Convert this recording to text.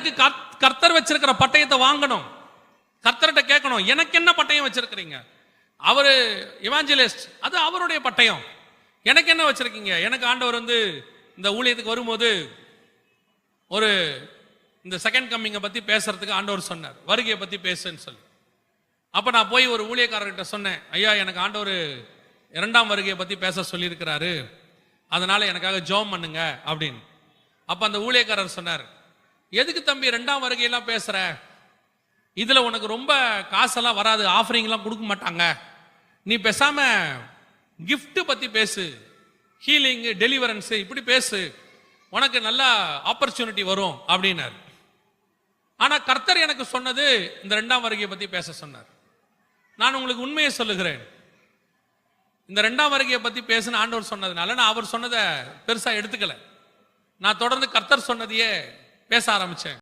எனக்கு கர்த்தர் வச்சிருக்கிற பட்டயத்தை வாங்கணும், கர்த்தர்கிட்ட கேட்கணும், எனக்கு என்ன பட்டயம் வச்சிருக்கிறீங்க? அவரு இவாஞ்சலிஸ்ட், அது அவருடைய பட்டயம். எனக்கு என்ன வச்சிருக்கீங்க? எனக்கு ஆண்டவர் இந்த ஊழியத்துக்கு வரும்போது ஒரு இந்த செகண்ட் கம்மிங்கை பத்தி பேசுறதுக்கு ஆண்டவர் சொன்னார், வருகையை பத்தி பேசுன்னு சொல்லி. அப்ப நான் போய் ஒரு ஊழியக்காரர்கிட்ட சொன்னேன், ஐயா எனக்கு ஆண்டவர் இரண்டாம் வருகையை பத்தி பேச சொல்லியிருக்கிறாரு, அதனால எனக்காக ஜெபம் பண்ணுங்க அப்படின்னு. அப்ப அந்த ஊழியக்காரர் சொன்னார், எதுக்கு தம்பி இரண்டாம் வருகையெல்லாம் பேசுற? இதுல உனக்கு ரொம்ப காசெல்லாம் வராது, ஆஃபரிங் எல்லாம் கொடுக்க மாட்டாங்க, நீ பேசாம கிஃப்ட் பத்தி பேசு, ஹீலிங் டெலிவரன்ஸ் இப்படி பேசு, உனக்கு நல்ல ஆப்பர்ச்சுனிட்டி வரும் அப்படின்னாரு. ஆனா கர்த்தர் எனக்கு சொன்னது இந்த இரண்டாம் வருகையை பத்தி பேச சொன்னார். நான் உங்களுக்கு உண்மையை சொல்லுகிறேன், இந்த இரண்டாம் வருகையை பத்தி பேசுன ஆண்டவர் சொன்னதுனால நான் அவர் சொன்னதை பெருசா எடுத்துக்கல. நான் தொடர்ந்து கர்த்தர் சொன்னதையே பேச ஆரம்பிச்சேன்.